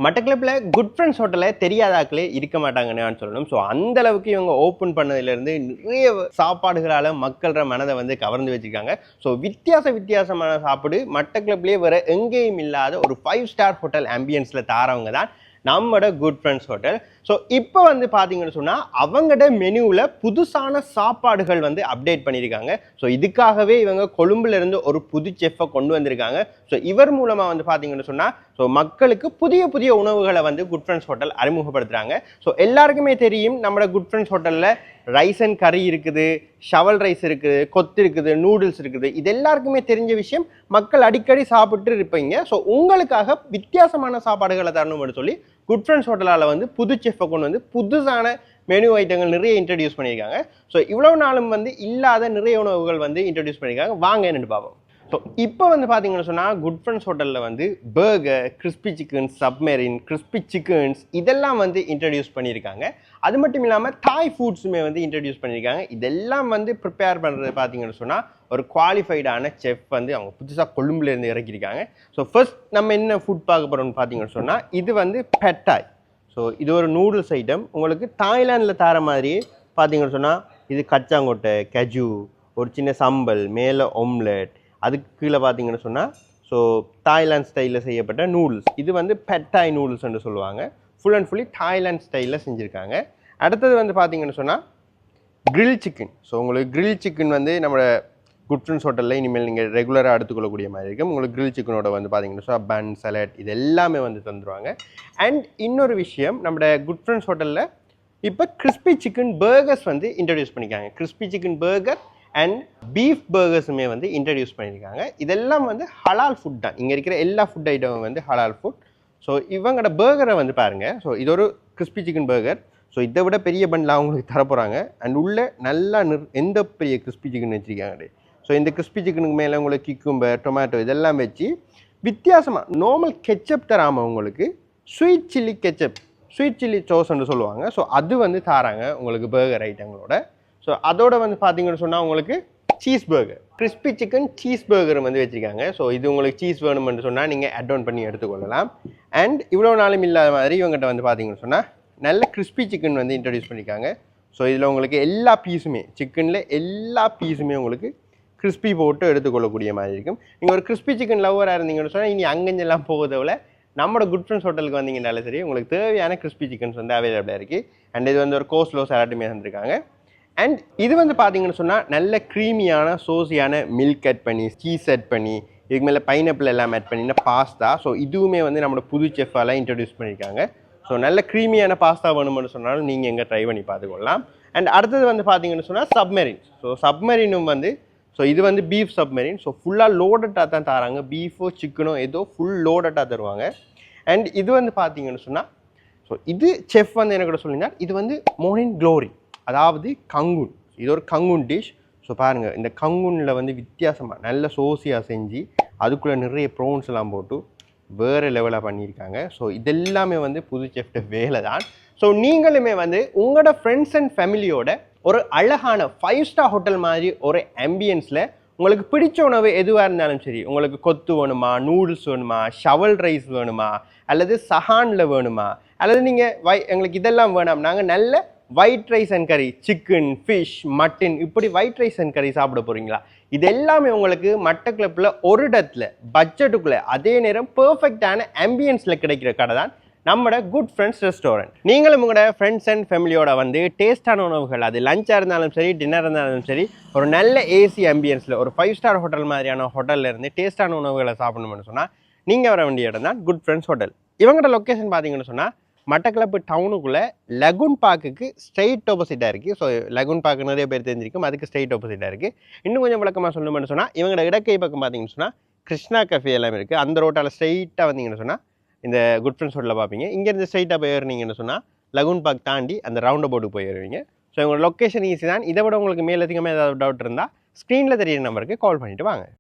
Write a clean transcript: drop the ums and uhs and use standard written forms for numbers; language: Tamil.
மட்டக்களப்பில் குட் ஃப்ரெண்ட்ஸ் ஹோட்டலில் தெரியாதாக்களே இருக்க மாட்டாங்கன்னு சொல்லணும். ஸோ அந்த அளவுக்கு இவங்க ஓப்பன் பண்ணதுலேருந்து நிறைய சாப்பாடுகளால் மக்களோட மனதை வந்து கவர்ந்து வச்சுருக்காங்க. ஸோ வித்தியாசமான சாப்பாடு மட்டக்களப்பிலே வர எங்கேயும் இல்லாத ஒரு 5 ஸ்டார் ஹோட்டல் ஆம்பியன்ஸில் தாரவங்க தான் நம்மளோட குட் ஃப்ரெண்ட்ஸ் ஹோட்டல். ஸோ இப்போ வந்து பார்த்தீங்கன்னு சொன்னால் அவங்களோட மெனுவில் புதுசான சாப்பாடுகள் வந்து அப்டேட் பண்ணியிருக்காங்க. ஸோ இதுக்காகவே இவங்க கொழும்புலேருந்து ஒரு புது செஃப்பை கொண்டு வந்திருக்காங்க. ஸோ இவர் மூலமாக வந்து பார்த்தீங்கன்னு சொன்னால் ஸோ மக்களுக்கு புதிய உணவுகளை வந்து குட் ஃப்ரெண்ட்ஸ் ஹோட்டல் அறிமுகப்படுத்துகிறாங்க. ஸோ எல்லாருக்குமே தெரியும் நம்மளோட குட் ஃப்ரெண்ட்ஸ் ஹோட்டலில் ரைஸ் அண்ட் கறி இருக்குது, ஷவல் ரைஸ் இருக்குது, கொத்து இருக்குது, நூடுல்ஸ் இருக்குது. இது எல்லாருக்குமே தெரிஞ்ச விஷயம், மக்கள் அடிக்கடி சாப்பிட்டு இருப்பீங்க. ஸோ உங்களுக்காக வித்தியாசமான சாப்பாடுகளை தரணும்னு சொல்லி குட் ஃப்ரெண்ட்ஸ் ஹோட்டலால் வந்து புது செஃப்பை கொண்டு வந்து புதுசான மெனு ஐட்டங்கள் நிறைய இன்ட்ரடியூஸ் பண்ணியிருக்காங்க. ஸோ இவ்வளவு நாளும் வந்து இல்லாத நிறைய உணவுகள் வந்து இன்ட்ரடியூஸ் பண்ணியிருக்காங்க. வாங்க என்னென்னு பார்ப்போம். ஸோ இப்போ வந்து பார்த்தீங்கன்னு சொன்னால் குட் ஃப்ரெண்ட்ஸ் ஹோட்டலில் வந்து burger, crispy chicken, submarine, crispy chickens இதெல்லாம் வந்து இன்ட்ரடியூஸ் பண்ணியிருக்காங்க. அது மட்டும் இல்லாமல் தாய் ஃபுட்ஸுமே வந்து இன்ட்ரடியூஸ் பண்ணியிருக்காங்க. இதெல்லாம் வந்து ப்ரிப்பேர் பண்ணுறது பார்த்தீங்கன்னு சொன்னால் ஒரு குவாலிஃபைடான செஃப் வந்து அவங்க புதுசாக கொழும்புலேருந்து இறக்கியிருக்காங்க. ஸோ ஃபர்ஸ்ட் நம்ம என்ன ஃபுட் பார்க்க போகிறோம்னு பார்த்தீங்கன்னு சொன்னால் இது வந்து பெட்டாய். ஸோ இது ஒரு நூடுல்ஸ் ஐட்டம். உங்களுக்கு தாய்லாண்டில் தர மாதிரியே பார்த்தீங்கன்னு சொன்னால் இது கச்சாங்கொட்டை, கஜு, ஒரு சின்ன சம்பல், மேலே ஒம்லெட், அதுக்கு கீழே பார்த்தீங்கன்னு சொன்னால் ஸோ தாய்லாந்து ஸ்டைலில் செய்யப்பட்ட நூடுல்ஸ். இது வந்து பெட்டாய் நூடுல்ஸ்ன்னு சொல்லுவாங்க. ஃபுல் அண்ட் ஃபுல்லி தாய்லாந்து ஸ்டைலில் செஞ்சுருக்காங்க. அடுத்தது வந்து பார்த்தீங்கன்னு சொன்னால் கிரில் சிக்கன். ஸோ உங்களுக்கு கிரில் சிக்கன் வந்து நம்ம குட் ஃப்ரெண்ட்ஸ் ஹோட்டலில் இனிமேல் நீங்கள் ரெகுலராக எடுத்துக்கொள்ளக்கூடிய மாதிரி இருக்கும். உங்களுக்கு கிரில் சிக்கனோட வந்து பார்த்தீங்கன்னா ஸோ பன், சலாட் இது எல்லாமே வந்து தந்துடுவாங்க. அண்ட் இன்னொரு விஷயம், நம்ம குட் ஃப்ரெண்ட்ஸ் ஹோட்டலில் இப்போ கிறிஸ்பி சிக்கன் பர்கர்ஸ் வந்து இன்ட்ரடியூஸ் பண்ணியிருக்காங்க. Crispy chicken burger and beef பர்கர்ஸுமே வந்து இன்ட்ரடியூஸ் பண்ணியிருக்காங்க. இதெல்லாம் வந்து ஹலால் ஃபுட் தான். இங்கே இருக்கிற எல்லா ஃபுட் ஐட்டமும் வந்து ஹலால் ஃபுட். ஸோ இவங்களோட பர்கரை வந்து பாருங்கள். ஸோ இது ஒரு கிறிஸ்பி சிக்கன் பர்கர். ஸோ இதை விட பெரிய பண்ணலாம் அவங்களுக்கு தரப்போகிறாங்க. அண்ட் உள்ளே நல்லா எந்த பெரிய கிறிஸ்பி சிக்கன் வச்சுருக்காங்க. ஸோ இந்த கிறிஸ்பி சிக்கனுக்கு மேலே உங்களுக்கு கிக்கும்பர், டொமேட்டோ இதெல்லாம் வச்சு வித்தியாசமாக நார்மல் கெச்சப் தராமல் உங்களுக்கு sweet chilli ketchup, sweet chilli சோஸ்ன்னு சொல்லுவாங்க. ஸோ அது வந்து தராங்க உங்களுக்கு பர்கர் ஐட்டங்களோட. ஸோ அதோட வந்து பார்த்தீங்கன்னு சொன்னால் உங்களுக்கு cheese burger, crispy chicken cheese burger வந்து வச்சுருக்காங்க. ஸோ இது உங்களுக்கு சீஸ் வேணும்னு சொன்னால் நீங்கள் அட் ஆன் பண்ணி எடுத்துக்கொள்ளலாம். அண்ட் இவ்வளோ நாளும் இல்லாத மாதிரி இவங்ககிட்ட வந்து பார்த்தீங்கன்னு சொன்னால் நல்ல கிறிஸ்பி சிக்கன் வந்து இன்ட்ரடியூஸ் பண்ணியிருக்காங்க. ஸோ இதில் உங்களுக்கு எல்லா பீஸுமே, சிக்கனில் எல்லா பீஸுமே உங்களுக்கு கிறிஸ்பி போட்டு எடுத்துக்கொள்ளக்கூடிய மாதிரி இருக்கும். நீங்கள் ஒரு கிறிஸ்பி சிக்கன் லவ்வராக இருந்தீங்கன்னு சொன்னால் இனி அங்கெல்லாம் போகிறதவிட நம்மளோட குட் ஃப்ரெண்ட்ஸ் ஹோட்டலுக்கு வந்தீங்கன்னாலே சரி உங்களுக்கு தேவையான கிறிஸ்பி சிக்கன்ஸ் வந்து அவைலபிளாக இருக்குது. அண்ட் இது வந்து ஒரு கோஸ்லோ சலாட்டுமே தந்துருக்காங்க. அண்ட் இது வந்து பார்த்தீங்கன்னு சொன்னால் நல்ல க்ரீமியான சோசியான மில்க் ஆட் பண்ணி, சீஸ் ஆட் பண்ணி, இதுக்கு மேலே பைனாப்பிள் எல்லாம் ஆட் பண்ணினா பாஸ்தா. ஸோ இதுவுமே வந்து நம்மளோட புது செஃப்பாலாம் இன்ட்ரடியூஸ் பண்ணியிருக்காங்க. ஸோ நல்ல க்ரீமியான பாஸ்தா வேணும்னு சொன்னாலும் நீங்கள் எங்கே ட்ரை பண்ணி பார்த்துக்கொள்ளலாம். அண்ட் அடுத்தது வந்து பார்த்தீங்கன்னு சொன்னால் சப்மெரின். ஸோ சப்மெரினும் வந்து ஸோ இது வந்து பீஃப் சப்மெரின். ஸோ ஃபுல்லாக லோடட்டாக தான் தராங்க. பீஃபோ சிக்கனோ ஏதோ ஃபுல் லோடட்டாக தருவாங்க. அண்ட் இது வந்து பார்த்தீங்கன்னு சொன்னால் ஸோ இது செஃப் வந்து என்ன கூட சொல்லியிருந்தார், இது வந்து மோர்னிங் க்ளோரி, அதாவது கங்குன். இது ஒரு கங்குன் டிஷ். ஸோ பாருங்கள், இந்த கங்குனில் வந்து வித்தியாசமாக நல்ல சோசியாக செஞ்சு அதுக்குள்ளே நிறைய ப்ரோன்ஸ் எல்லாம் போட்டு வேறு லெவலாக பண்ணியிருக்காங்க. ஸோ இதெல்லாமே வந்து புது செஃப்ட வேலை தான். ஸோ நீங்களுமே வந்து உங்களோட ஃப்ரெண்ட்ஸ் அண்ட் ஃபேமிலியோட ஒரு அழகான 5 ஸ்டார் ஹோட்டல் மாதிரி ஒரு ஆம்பியன்ஸில் உங்களுக்கு பிடிச்ச உணவு எதுவாக இருந்தாலும் சரி, உங்களுக்கு கொத்து வேணுமா, நூடுல்ஸ் வேணுமா, ஷவல் ரைஸ் வேணுமா, அல்லது சஹானில் வேணுமா, அல்லது நீங்கள் எங்களுக்கு இதெல்லாம் வேணாம், நாங்கள் நல்ல ஒயிட் ரைஸ் அண்ட் கறி, சிக்கன், ஃபிஷ், மட்டன் இப்படி ஒயிட் ரைஸ் அண்ட் கறி சாப்பிட போகிறீங்களா, இது எல்லாமே உங்களுக்கு மட்டக்களப்பில் ஒரு இடத்துல பட்ஜெட்டுக்குள்ளே அதே நேரம் பர்ஃபெக்டான ஆம்பியன்ஸில் கிடைக்கிற கடை தான் நம்மளோட குட் ஃப்ரெண்ட்ஸ் ரெஸ்டாரண்ட். நீங்களும் உங்களோட ஃப்ரெண்ட்ஸ் அண்ட் ஃபேமிலியோட வந்து டேஸ்டான உணவுகள், அது லஞ்சாக இருந்தாலும் சரி, டின்னர் இருந்தாலும் சரி, ஒரு நல்ல ஏசி ஆம்பியன்ஸில் ஒரு 5 ஸ்டார் ஹோட்டல் மாதிரியான ஹோட்டலில் இருந்து டேஸ்டான உணவுகளை சாப்பிடணும்னு சொன்னால் நீங்கள் வர வேண்டிய இடம் தான் குட் ஃப்ரெண்ட்ஸ் ஹோட்டல். இவங்களோட லொக்கேஷன் பார்த்தீங்கன்னு சொன்னால் மட்டக்களப்பு டவுனுக்குள்ளே லகுன் பார்க்குக்கு ஸ்ட்ரெயிட் ஆப்போசிட்டாக இருக்குது. ஸோ லகுன் பார்க்கு நிறைய பேர் தெரிஞ்சிருக்கும், அதுக்கு ஸ்ட்ரெயிட் ஆப்போசிட்டாக இருக்குது. இன்னும் கொஞ்சம் விளக்கமாக சொல்லணும்னு சொன்னால் இவங்களோட இடக்கை பக்கம் பார்த்தீங்கன்னு சொன்னால் கிருஷ்ணா கஃபே எல்லாம் இருக்குது. அந்த ரோட்டால் ஸ்ட்ரெயிட்டாக வந்தீங்கன்னு சொன்னால் இந்த குட் ஃப்ரெண்ட்ஸ் ஹோட்டலில் பார்ப்பீங்க. இங்கேருந்து ஸ்ட்ரெயிட்டாக போய் ஏறினீங்கன்னு சொன்னால் லகுன் பார்க் தாண்டி அந்த ரவுண்ட் அபவுட்டுக்கு போய் ஏறுவீங்க. ஸோ உங்களோட லொக்கேஷன் ஈஸி தான். இதை விட உங்களுக்கு மேலதிகமாக ஏதாவது டவுட் இருந்தால் ஸ்க்ரீனில் தெரியிற நம்பருக்கு கால் பண்ணிவிட்டு வாங்க.